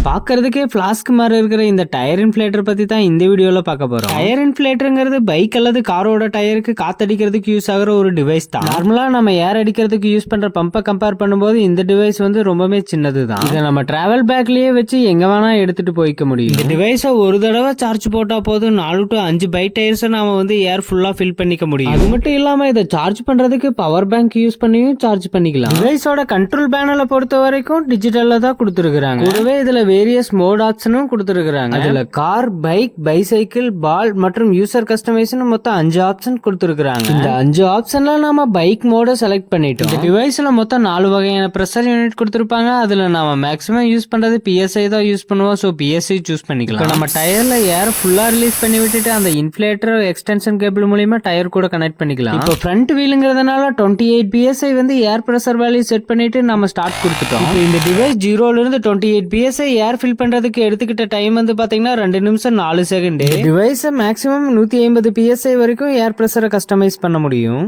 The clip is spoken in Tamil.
பாக்குறதுக்கே பிளாஸ்க் மாதிரி இருக்கிற இந்த டயர் இன்ஃபிளேட்டர் பத்தி தான் இந்த வீடியோல பார்க்க போறோம். டயர் இன்ஃபிளேட்டர்ங்கிறது பைக் அல்லது காரோட டயருக்கு காத்தடிக்கிறதுக்கு யூஸ் ஆகுற ஒரு டிவைஸ் தான். நார்மலா நம்ம ஏர் அடிக்கிறதுக்கு யூஸ் பண்ற பம்பை கம்பேர் பண்ணும்போது இந்த டிவைஸ் வந்து ரொம்பவே சின்னது தான். இதை நம்ம டிராவல் பேக்லயே வச்சு எங்க வேணா எடுத்துட்டு போய்க்க முடியும். இந்த டிவைஸை ஒரு தடவை சார்ஜ் போட்டா போதும் 4 to 5 பைக் டயர்ஸ் நாம வந்து ஏர் ஃபுல்லா ஃபில் பண்ணிக்க முடியும். அது மட்டும் இல்லாம இதை சார்ஜ் பண்றதுக்கு பவர் பேங்க் யூஸ் பண்ணியும் சார்ஜ் பண்ணிக்கலாம். டிவைஸோட கண்ட்ரோல் பேனலை பொறுத்த வரைக்கும் டிஜிட்டல்ல தான் கொடுத்துருக்காங்க. கூடவே இதுல வேரியஸ் மோட் ஆப்ஷனும் கொடுத்துருக்காங்க. அதுல கார், பைக், பைசைக்கிள், பால் மற்றும் யூசர் கஸ்டமைசேஷன் மொத்தம் 5 ஆப்ஷன் கொடுத்துருக்காங்க. இந்த 5 ஆப்ஷன்ல நாம பைக் மோட செலக்ட் பண்ணிட்டோம். இந்த டிவைஸ்ல மொத்தம் 4 வகையான பிரஷர் யூனிட் கொடுத்துருப்பாங்க. அதுல நாம மேக்ஸிமம் யூஸ் பண்றது PSI தான் யூஸ் பண்ணுவோம். சோ PSI சூஸ் பண்ணிக்கலாம். இப்ப நம்ம டயர்ல ஏர் ஃபுல்லா ரிலீஸ் பண்ணி விட்டுட்டு அந்த இன்ஃபிளேட்டர் எக்ஸ்டென்ஷன் கேபிள் மூலமா டயர் கூட கனெக்ட் பண்ணிக்கலாம். இப்போ ஃப்ரண்ட் வீலுங்கிறதுனால 28 PSI வந்து ஏர் பிரஷர் வேல்யூ செட் பண்ணிட்டு நம்ம ஸ்டார்ட் கொடுத்துட்டோம். இப்போ இந்த டிவைஸ் 0ல இருந்து 28 PSI ஏர் ஃபில் பண்றதுக்கு எடுத்துக்கிட்ட டைம் வந்து பாத்தீங்கன்னா 2 நிமிஷம் 4 செகண்ட். டிவைஸை மேக்ஸிமம் 150 PSI வரைக்கும் ஏர் பிரஷரை கஸ்டமைஸ் பண்ண முடியும்.